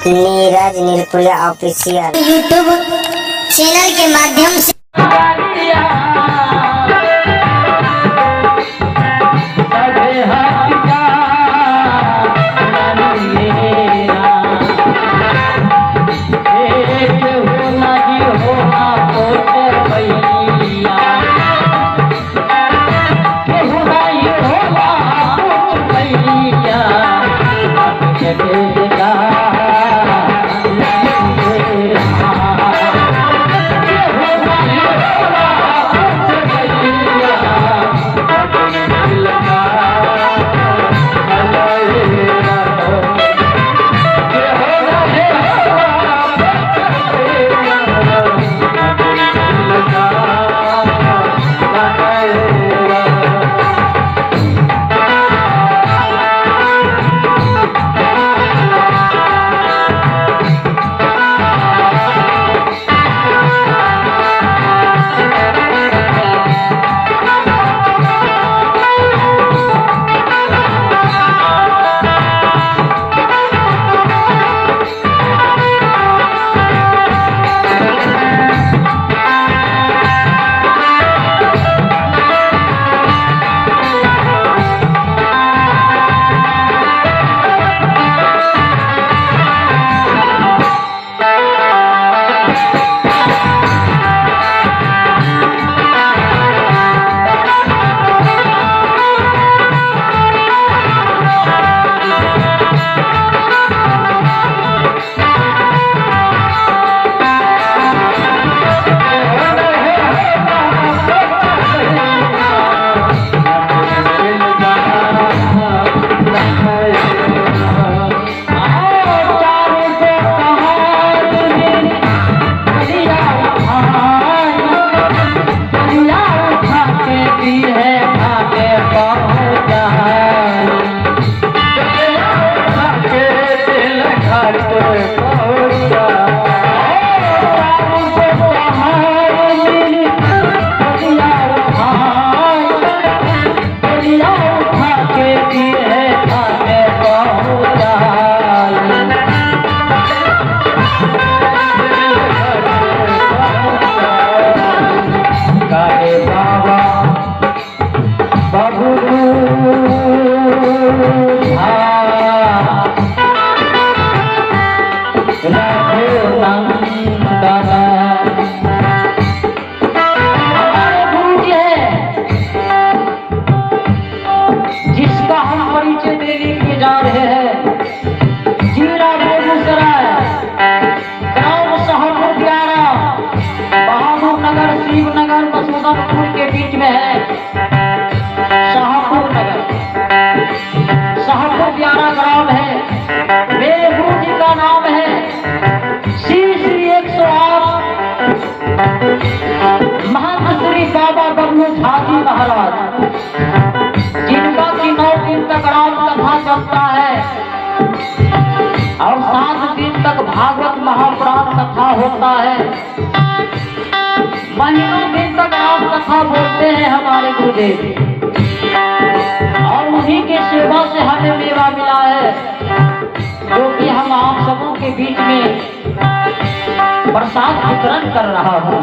Neeraj नीलपुरिया official YouTube channel के माध्यम से जिसका हम परिचय देने के जा रहे हैं, जिला बेगूसराय, गांव शाहपुर दियारा, बहादुर नगर, शिवनगर, मसूदनपुर के बीच में है। शाहपुर नगर, शाहपुर दियारा ग्राम है। मेरे गुरु जी का नाम है श्री 108 महंत श्री बाबा बबलू झाजी महाराज, जिनका की 9 दिन तक राम कथा चलता है और 7 दिन तक भागवत महापुराण कथा होता है। महीनों दिन तक राम कथा बोलते हैं हमारे गुरुदेव, और उन्हीं के सेवा से हमें मेवा मिला है, जो कि हम आप सबों के बीच में प्रसाद वितरण कर रहा हूँ।